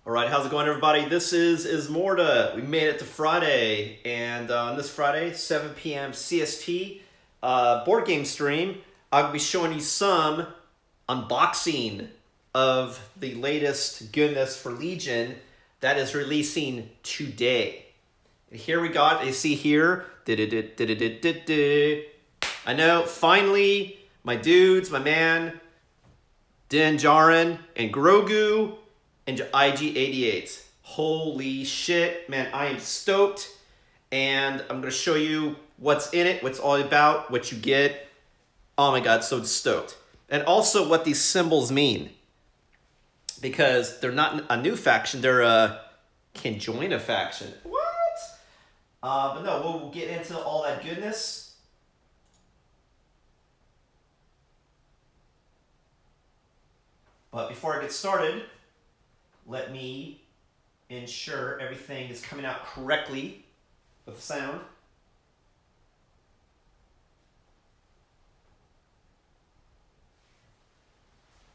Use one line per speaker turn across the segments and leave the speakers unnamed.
All right, how's it going, everybody? This is Ismortah. We made it to Friday, and on this Friday, 7 p.m. CST, board game stream, I'll be showing you some unboxing of the latest goodness for Legion that is releasing today. And here we got, you see here, I know, finally, my dudes, my man, Djarin and Grogu, and IG-88. Holy shit, man, I am stoked. And I'm gonna show you what's in it, what's all about, what you get. Oh my god, so stoked. And also what these symbols mean. Because they're not a new faction, they're can join a faction. What? But no, we'll get into all that goodness. But before I get started, let me ensure everything is coming out correctly with sound.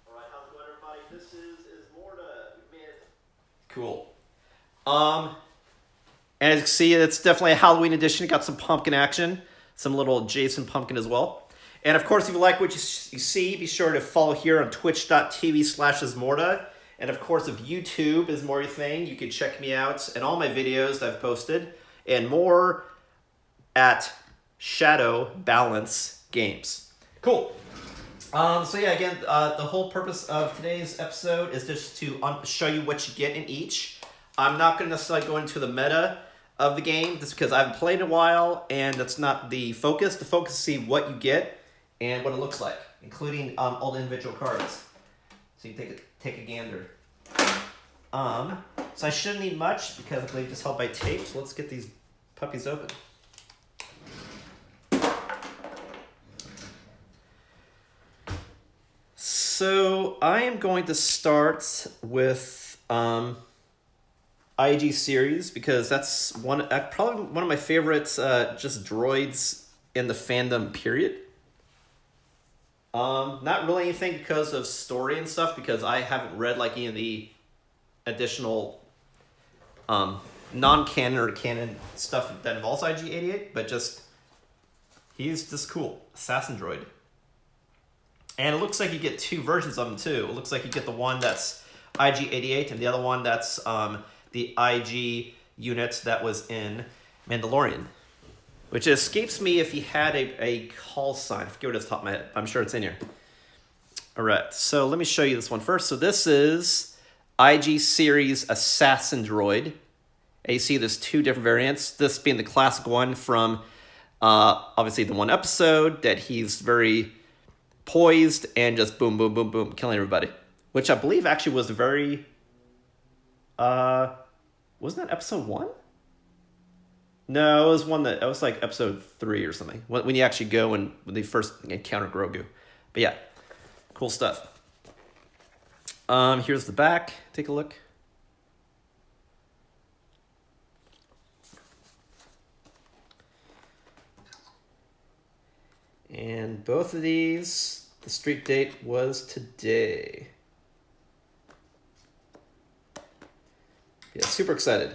All right, how's it going, everybody? This is Ismortah. We made it. Cool. As you can see, it's definitely a Halloween edition. It got some pumpkin action, some little Jason pumpkin as well. And of course, if you like what you see, be sure to follow here on twitch.tv/Ismortah. And of course, if YouTube is more your thing, you can check me out and all my videos that I've posted and more at Shadow Balance Games. Cool. So yeah, again, the whole purpose of today's episode is just to show you what you get in each. I'm not going to necessarily go into the meta of the game, just because I haven't played in a while, and that's not the focus. The focus is to see what you get and what it looks like, including all the individual cards. So you can take a gander. So I shouldn't need much because I believe just held by tape. So let's get these puppies open. So I am going to start with IG series because that's probably one of my favorites, just droids in the fandom period. Not really anything because of story and stuff, because I haven't read like any of the additional non-canon or canon stuff that involves IG-88, but just he's just cool assassin droid. And it looks like you get two versions of him too. It looks like you get the one that's IG-88 and the other one that's the IG unit that was in Mandalorian. Which escapes me if he had a call sign. I forget what it's top of my head. I'm sure it's in here. All right, so let me show you this one first. So this is IG series Assassin Droid. And you see there's two different variants. This being the classic one from obviously the one episode that he's very poised and just boom, boom, boom, boom, killing everybody. Which I believe actually was very... wasn't that episode 1? No, it was it was like episode 3 or something. When you actually go and when they first encounter Grogu. But yeah, cool stuff. Here's the back. Take a look. And both of these, the street date was today. Yeah, super excited.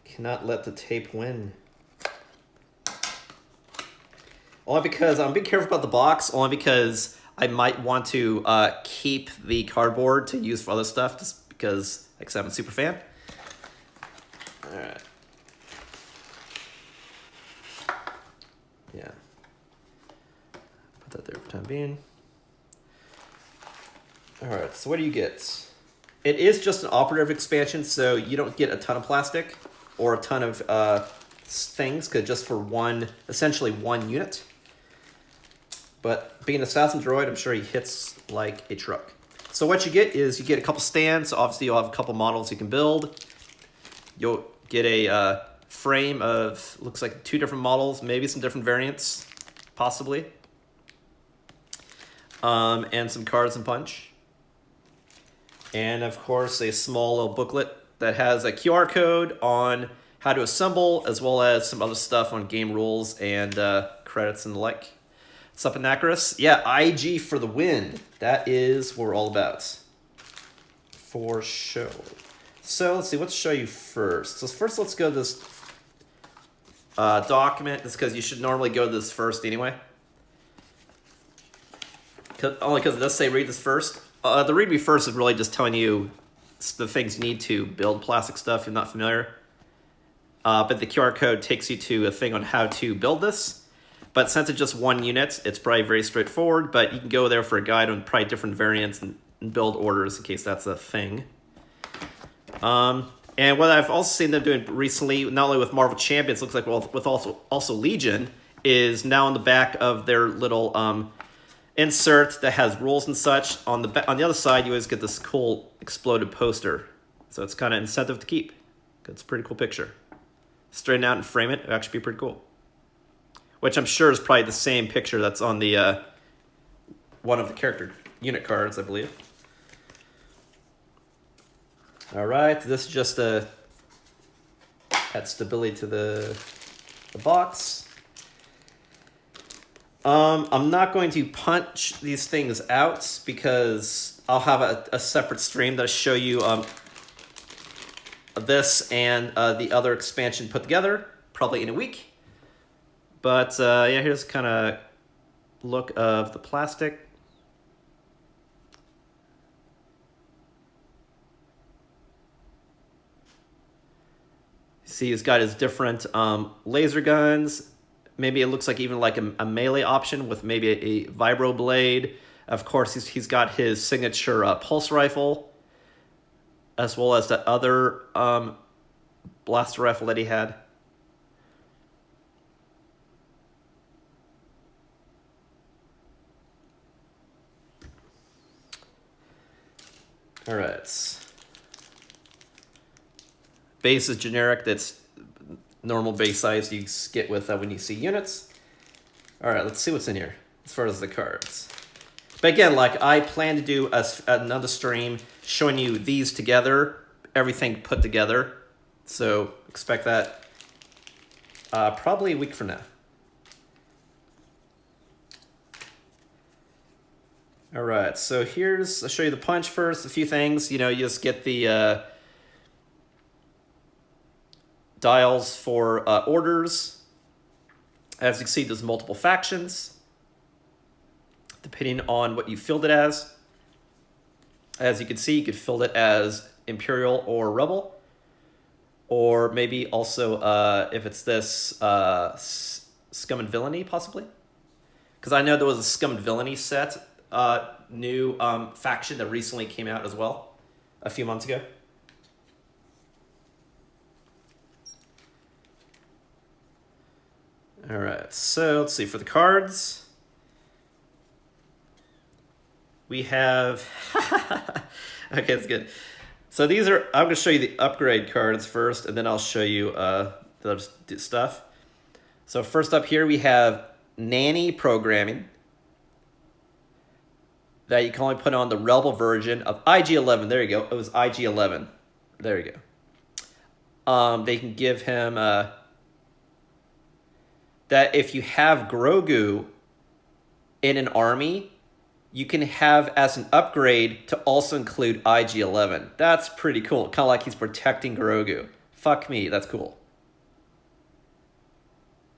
Cannot let the tape win. Only because I'm being careful about the box, only because I might want to keep the cardboard to use for other stuff, just because, like I said, I'm a super fan. All right. Yeah. Put that there for the time being. All right, so what do you get? It is just an operative expansion, so you don't get a ton of plastic or a ton of things, because just for essentially one unit. But being an assassin droid, I'm sure he hits like a truck. So what you get is you get a couple stands. So obviously you'll have a couple models you can build. You'll get a frame of, looks like 2 different models, maybe some different variants, possibly. And some cards and punch. And of course a small little booklet that has a QR code on how to assemble, as well as some other stuff on game rules and credits and the like. What's up, Anacris? Yeah, IG for the win. That is what we're all about. For sure. So let's see, let's show you first. So first let's go to this document. That's because you should normally go to this first anyway. Only because it does say read this first. The read me first is really just telling you the things you need to build plastic stuff if you're not familiar. But the QR code takes you to a thing on how to build this. But since it's just one unit, it's probably very straightforward, but you can go there for a guide on probably different variants and build orders in case that's a thing. And what I've also seen them doing recently, not only with Marvel Champions, looks like with also Legion, is now on the back of their little insert that has rules and such. On the other side, you always get this cool exploded poster. So it's kind of incentive to keep. It's a pretty cool picture. Straighten out and frame it, it'd actually be pretty cool. Which I'm sure is probably the same picture that's on the one of the character unit cards, I believe. All right, this is just add stability to the box. I'm not going to punch these things out because I'll have a separate stream that I show you this and the other expansion put together, probably in a week. But yeah, here's kind of look of the plastic. See, he's got his different laser guns. Maybe it looks like even like a melee option with maybe a vibro blade. Of course, he's got his signature pulse rifle, as well as that other blaster rifle that he had. All right. Base is generic. That's normal base size you get with when you see units. All right, let's see what's in here as far as the cards. But again, like I plan to do another stream showing you these together, everything put together. So expect that probably a week from now. All right, so I'll show you the punch first. A few things, you just get the dials for orders. As you can see, there's multiple factions, depending on what you filled it as. As you can see, you could fill it as Imperial or Rebel, or maybe also, if it's this, Scum and Villainy, possibly. Because I know there was a Scum and Villainy set, new faction that recently came out as well, a few months ago. All right, so let's see, for the cards, we have, okay, that's good. So these are, I'm gonna show you the upgrade cards first, and then I'll show you the other stuff. So first up here, we have Nanny programming that you can only put on the Rebel version of IG-11. There you go, it was IG-11. There you go. They can give him, that if you have Grogu in an army, you can have as an upgrade to also include IG-11. That's pretty cool. Kind of like he's protecting Grogu. Fuck me, that's cool.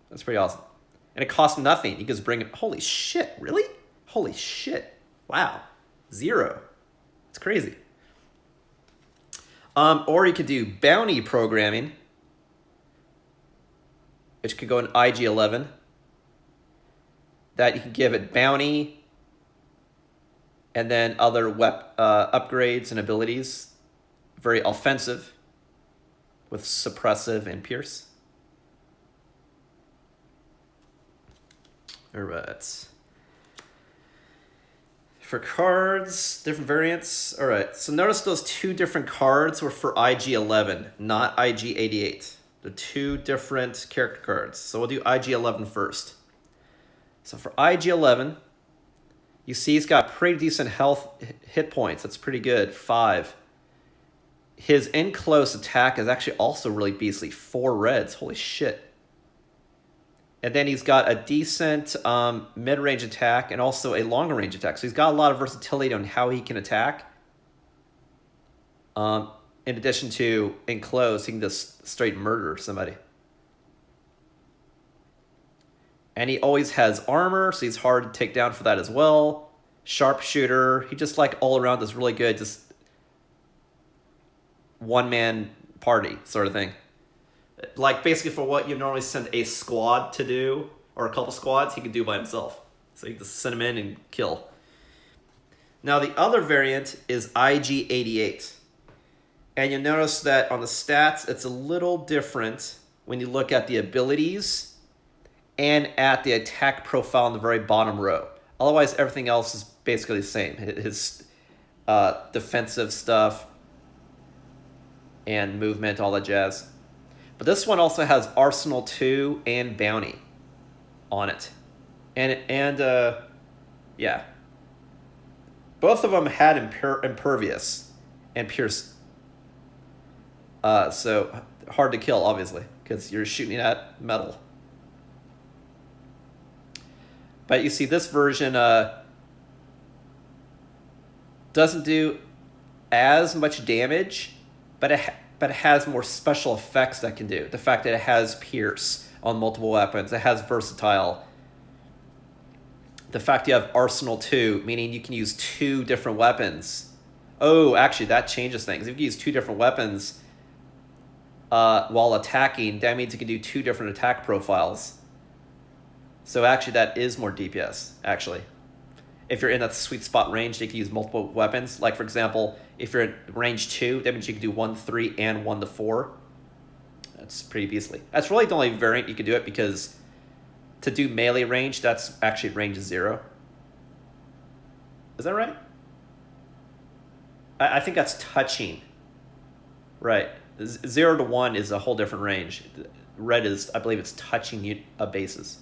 That's pretty awesome. And it costs nothing. You can just bring it. Holy shit, really? Holy shit. Wow. 0. It's crazy. Or you could do bounty programming, which could go in IG-11, that you can give it bounty and then other upgrades and abilities. Very offensive with suppressive and pierce. All right. For cards, different variants. All right, so notice those 2 different cards were for IG-11, not IG-88. They're 2 different character cards. So we'll do IG-11 first. So for IG-11, you see he's got pretty decent hit points. That's pretty good, 5. his in-close attack is actually also really beastly. 4 reds. Holy shit. And then he's got a decent mid-range attack and also a longer range attack. So he's got a lot of versatility on how he can attack. In addition to in close, he can just straight murder somebody. And he always has armor, so he's hard to take down for that as well. Sharpshooter. He just like all around is really good. Just one-man party sort of thing. Like basically for what you normally send a squad to do, or a couple squads, he can do by himself. So you can just send him in and kill. Now the other variant is IG-88. And you'll notice that on the stats, it's a little different when you look at the abilities and at the attack profile in the very bottom row. Otherwise, everything else is basically the same. His defensive stuff and movement, all that jazz. But this one also has Arsenal 2 and Bounty on it. And yeah. Both of them had Impervious and Pierce. So hard to kill, obviously, because you're shooting at metal. But you see, this version doesn't do as much damage, but it has more special effects that can do. The fact that it has Pierce on multiple weapons, it has Versatile. The fact you have Arsenal 2, meaning you can use 2 different weapons. Oh, actually, that changes things. If you can use 2 different weapons while attacking, that means you can do 2 different attack profiles. So actually, that is more DPS, actually. If you're in that sweet spot range, you can use multiple weapons. Like, for example, if you're in range 2, that means you can do 1-3 and 1-4. That's pretty beastly. That's really the only variant you can do it, because to do melee range, that's actually range 0. Is that right? I think that's touching. Right. 0 to 1 is a whole different range. Red is, I believe it's touching bases.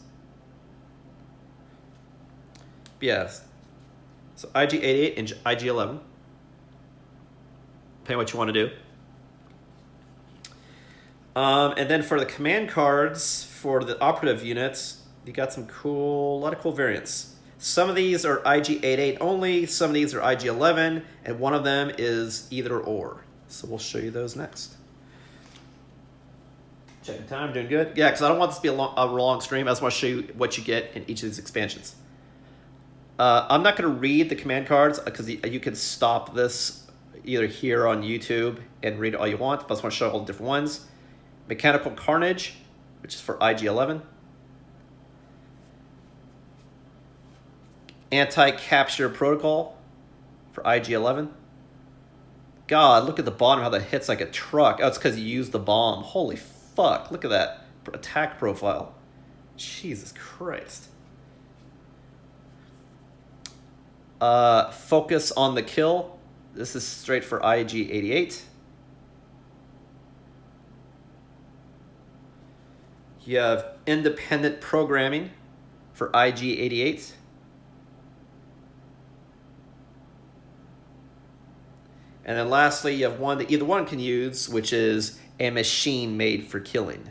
Yes. So IG-88 and IG-11. Depending on what you want to do. And then for the command cards, for the operative units, you got a lot of cool variants. Some of these are IG-88 only, some of these are IG-11, and one of them is either or. So we'll show you those next. Checking time, doing good? Yeah, because I don't want this to be a long stream. I just want to show you what you get in each of these expansions. I'm not going to read the command cards because you can stop this either here on YouTube and read all you want, but I just want to show all the different ones. Mechanical Carnage, which is for IG-11. Anti-Capture Protocol for IG-11. God, look at the bottom, how that hits like a truck. Oh, it's because you used the bomb. Holy fuck, look at that attack profile. Jesus Christ. Focus on the Kill. This is straight for IG-88. You have Independent Programming for IG-88. And then lastly, you have one that either one can use, which is a machine made for killing.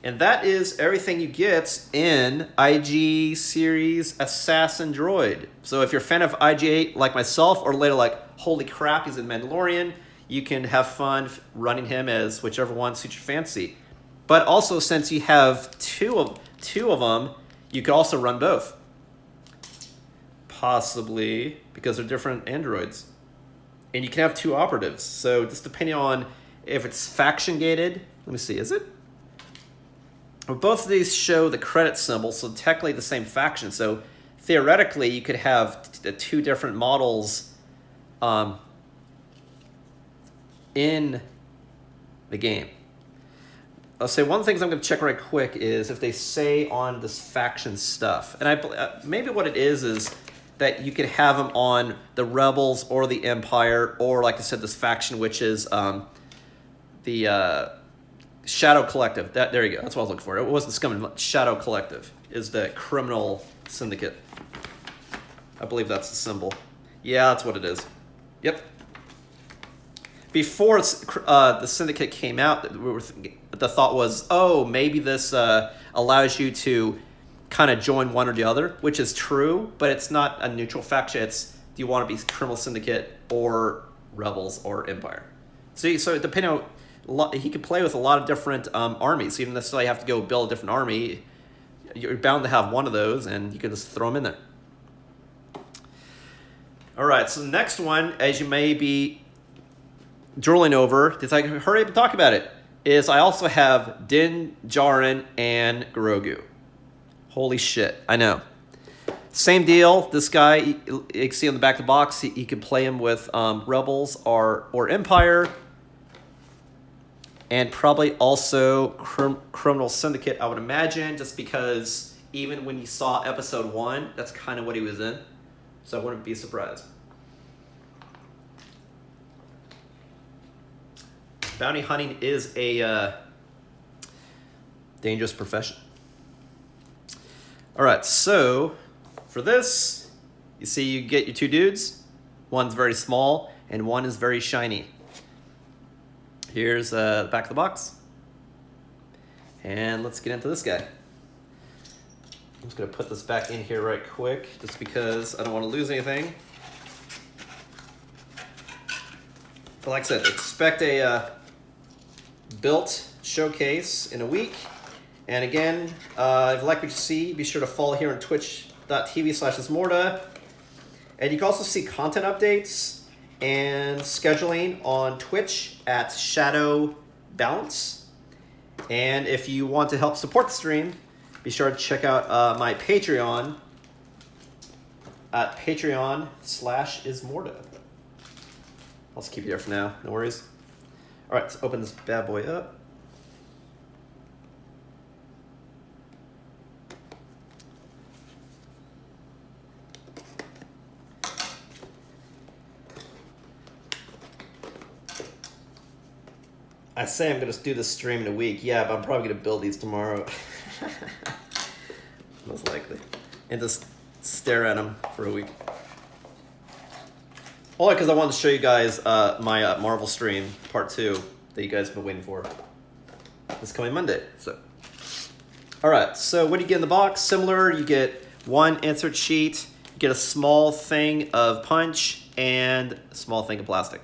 And that is everything you get in IG series Assassin Droid. So if you're a fan of IG-8 like myself, or later like, holy crap, he's in Mandalorian, you can have fun running him as whichever one suits your fancy. But also, since you have two of them, you could also run both. Possibly, because they're different androids. And you can have 2 operatives. So just depending on if it's faction gated. Let me see, is it? Well, both of these show the credit symbol, so technically the same faction. So theoretically, you could have 2 different models in the game. I'll say one of the things I'm going to check right quick is if they say on this faction stuff. And maybe what it is that you could have them on the Rebels or the Empire, or like I said, this faction, which is the Shadow Collective. There you go. That's what I was looking for. It wasn't Scum. Shadow Collective is the criminal syndicate. I believe that's the symbol. Yeah, that's what it is. Yep. Before the Syndicate came out, the thought was, oh, maybe this allows you to kind of join one or the other, which is true, but it's not a neutral faction. It's, do you want to be Criminal Syndicate or Rebels or Empire? So depending on, he could play with a lot of different armies. So you don't necessarily have to go build a different army. You're bound to have one of those, and you can just throw them in there. All right, so the next one, as you may be drooling over, because I hurry up and talk about it, is I also have Din, Djarin, and Grogu. Holy shit, I know. Same deal. This guy, you can see on the back of the box, he can play him with Rebels or Empire, and probably also Criminal Syndicate, I would imagine, just because even when you saw Episode 1, that's kind of what he was in. So I wouldn't be surprised. Bounty hunting is a dangerous profession. All right, so for this, you see you get your two dudes. One's very small and one is very shiny. Here's the back of the box. And let's get into this guy. I'm just gonna put this back in here right quick, just because I don't want to lose anything. But like I said, expect a built showcase in a week. And again, if you like what you see, be sure to follow here on twitch.tv/Ismortah. And you can also see content updates and scheduling on Twitch at Shadow Balance. And if you want to help support the stream, be sure to check out my Patreon at patreon.com/Ismortah. I'll just keep you there for now, no worries. All right, let's open this bad boy up. I say I'm going to do this stream in a week. Yeah, but I'm probably going to build these tomorrow. Most likely. And just stare at them for a week. Only because I wanted to show you guys my Marvel stream, part 2, that you guys have been waiting for. This coming Monday. So, all right, so what do you get in the box? Similar, you get one insert sheet, you get a small thing of punch, and a small thing of plastic.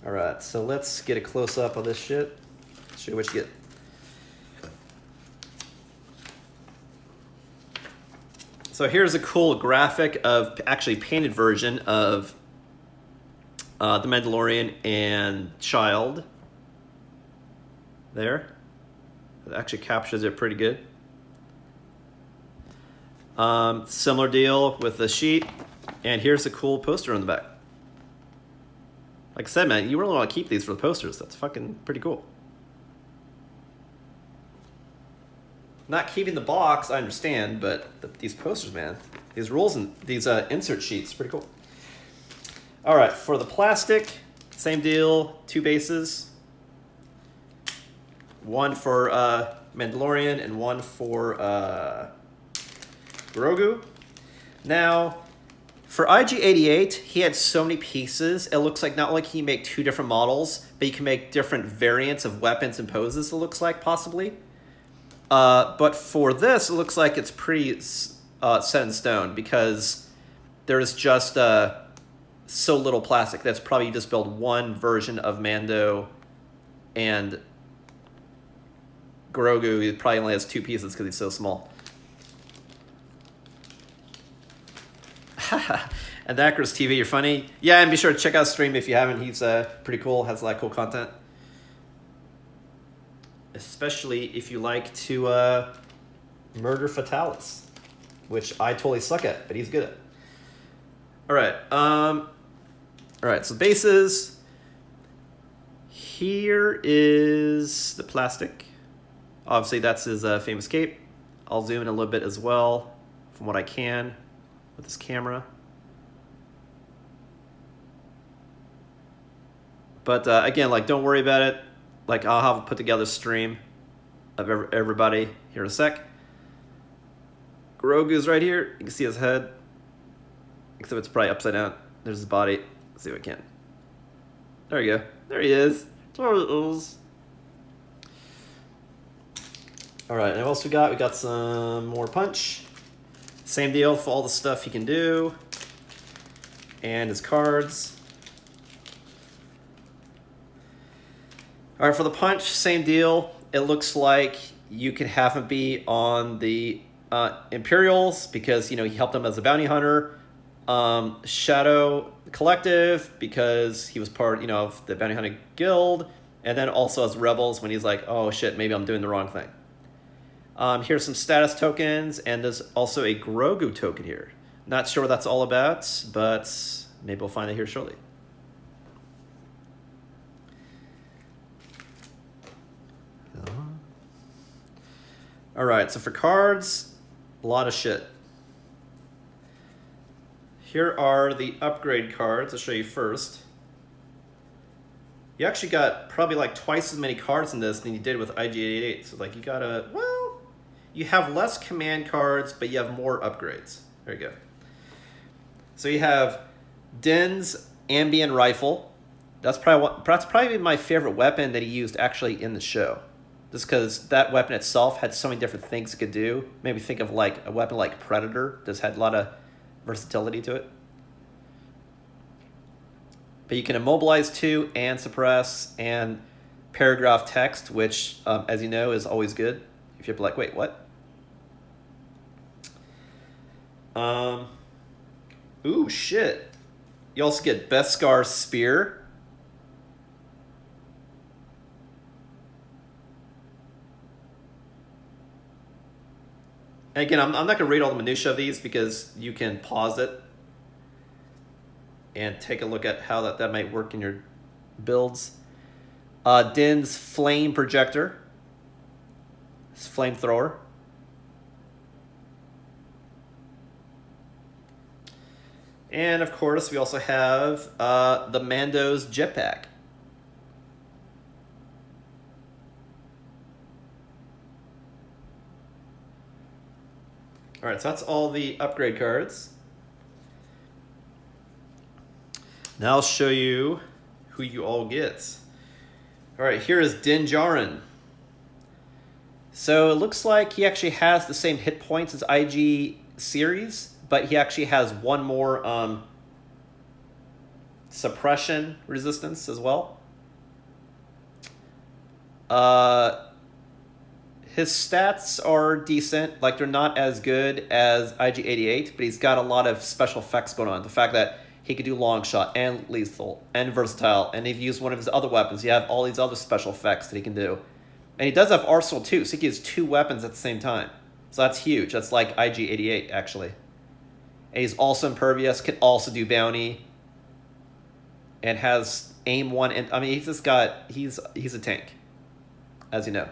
All right, so let's get a close-up on this shit. Show you what you get. So here's a cool graphic of actually painted version of The Mandalorian and Child. There. It actually captures it pretty good. Similar deal with the sheet. And here's a cool poster on the back. Like I said, man, you really want to keep these for the posters. That's fucking pretty cool. Not keeping the box, I understand, but these posters, man. These rules and these insert sheets, pretty cool. All right, for the plastic, same deal, 2 bases. One for Mandalorian and one for Grogu. Now, for IG-88, he had so many pieces. It looks like not only can you make 2 different models, but you can make different variants of weapons and poses, it looks like, possibly. But for this, it looks like it's pretty set in stone, because there's just so little plastic. That's probably you just build one version of Mando, and Grogu, he probably only has 2 pieces because he's so small. And Dacker's TV, you're funny. Yeah, and be sure to check out stream if you haven't. He's pretty cool, has a lot of cool content. Especially if you like to murder Fatalis, which I totally suck at, but he's good at. All right, so bases. Here is the plastic. Obviously, that's his famous cape. I'll zoom in a little bit as well from what I can with this camera. But again, like, don't worry about it. Like, I'll have put together a stream of everybody here in a sec. Grogu's right here. You can see his head. Except it's probably upside down. There's his body. Let's see if I can. There you go. There he is. Turtles. Alright, and what else we got? We got some more punch. Same deal for all the stuff he can do. And his cards. Alright, for the punch, same deal. It looks like you can have him be on the Imperials because, you know, he helped them as a bounty hunter. Shadow Collective because he was part, you know, of the bounty hunting guild. And then also as Rebels when he's like, oh shit, maybe I'm doing the wrong thing. Here's some status tokens, and there's also a Grogu token here. Not sure what that's all about, but maybe we'll find it here shortly. Alright, so for cards, a lot of shit. Here are the upgrade cards. I'll show you first. You actually got probably like twice as many cards in this than you did with IG-88. So like you gotta, well, you have less command cards, but you have more upgrades. There you go. So you have Din's Ambient Rifle. That's probably my favorite weapon that he used actually in the show. Just because that weapon itself had so many different things it could do. Maybe think of like a weapon like Predator. Just had a lot of versatility to it. But you can immobilize too, and suppress, and paragraph text, which, as you know, is always good. If you're like, wait, what? Ooh, shit. You also get Beskar Spear. And again, I'm not going to read all the minutia of these because you can pause it and take a look at how that might work in your builds. Din's Flame Projector. His Flamethrower. And of course, we also have the Mando's Jetpack. All right, so that's all the upgrade cards. Now I'll show you who you all get. All right, here is Djarin. So it looks like he actually has the same hit points as IG series, but he actually has one more suppression resistance as well. His stats are decent. Like, they're not as good as IG-88, but he's got a lot of special effects going on. The fact that he can do long shot and lethal and versatile, and if you use one of his other weapons, you have all these other special effects that he can do. And he does have arsenal too, so he has 2 weapons at the same time. So that's huge. That's like IG-88, actually. And he's also impervious, can also do bounty, and has aim 1. And I mean, he's just got, he's a tank, as you know.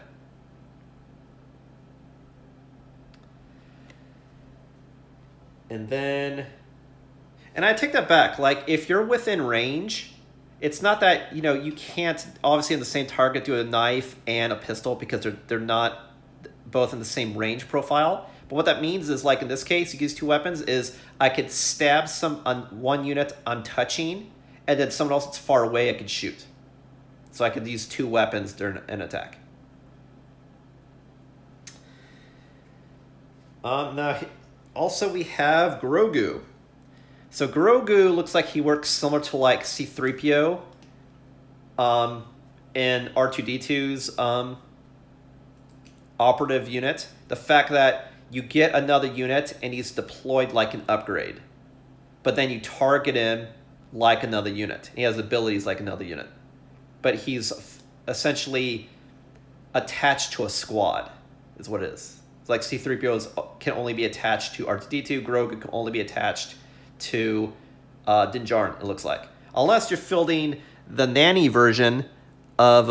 And then, and I take that back. Like, if you're within range, it's not that, you know, you can't obviously in the same target do a knife and a pistol because they're not both in the same range profile. But what that means is, like in this case, you use 2 weapons, is I could stab one unit on touching, and then someone else that's far away I could shoot. So I could use 2 weapons during an attack. Now, also we have Grogu. So Grogu looks like he works similar to like C-3PO in R2-D2's operative unit. The fact that you get another unit and he's deployed like an upgrade, but then you target him like another unit. He has abilities like another unit, but he's essentially attached to a squad is what it is. It's like C-3PO can only be attached to R2-D2. Grogu can only be attached to Djarin, it looks like. Unless you're fielding the nanny version of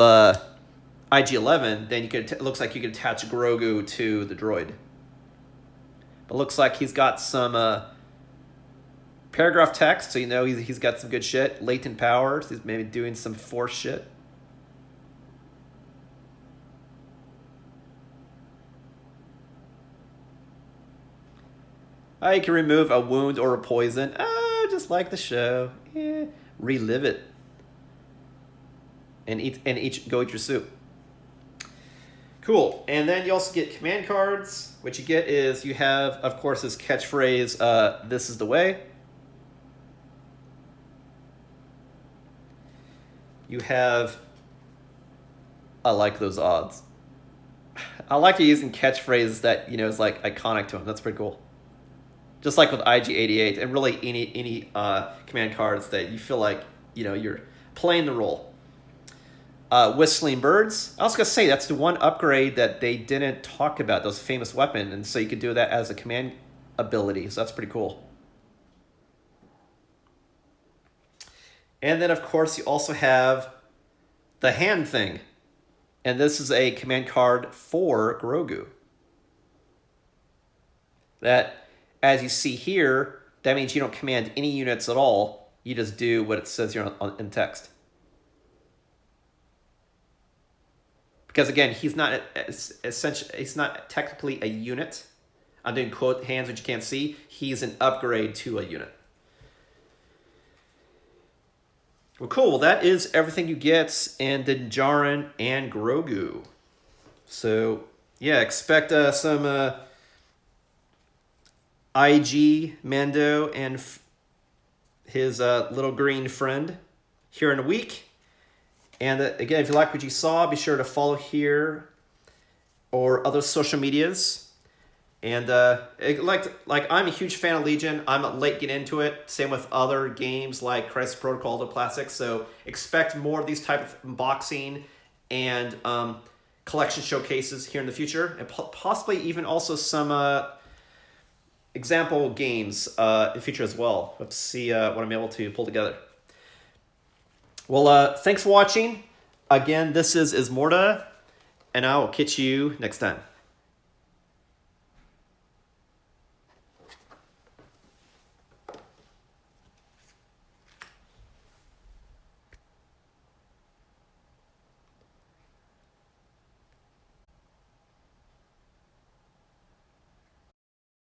IG-11, then you could it looks like you could attach Grogu to the droid. But it looks like he's got some paragraph text, so you know he's got some good shit. Latent powers, he's maybe doing some force shit. You can remove a wound or a poison. just like the show. Relive it. And go eat your soup. Cool. And then you also get command cards. What you get is you have, of course, this catchphrase, this is the way. You have, I like those odds. I like using catchphrases that, is like iconic to him. That's pretty cool. Just like with IG-88 and really any command cards that you feel like, you're playing the role. Whistling Birds. I was going to say, that's the one upgrade that they didn't talk about, those famous weapon. And so you could do that as a command ability. So that's pretty cool. And then, of course, you also have the hand thing. And this is a command card for Grogu. That, as you see here, that means you don't command any units at all. You just do what it says here in text. Because again, he's not essentially, he's not technically a unit. I'm doing quote hands, which you can't see. He's an upgrade to a unit. Well, cool. Well, that is everything you get in the Djarin and Grogu. So, yeah, expect some IG, Mando, and his little green friend here in a week. And again, if you like what you saw, be sure to follow here or other social medias. And like I'm a huge fan of Legion. I'm late getting into it. Same with other games like Crisis Protocol, the classics. So expect more of these type of unboxing and collection showcases here in the future, and possibly even also some example games in the future as well. Let's see what I'm able to pull together. Well, thanks for watching. Again, this is Ismortah, and I will catch you next time.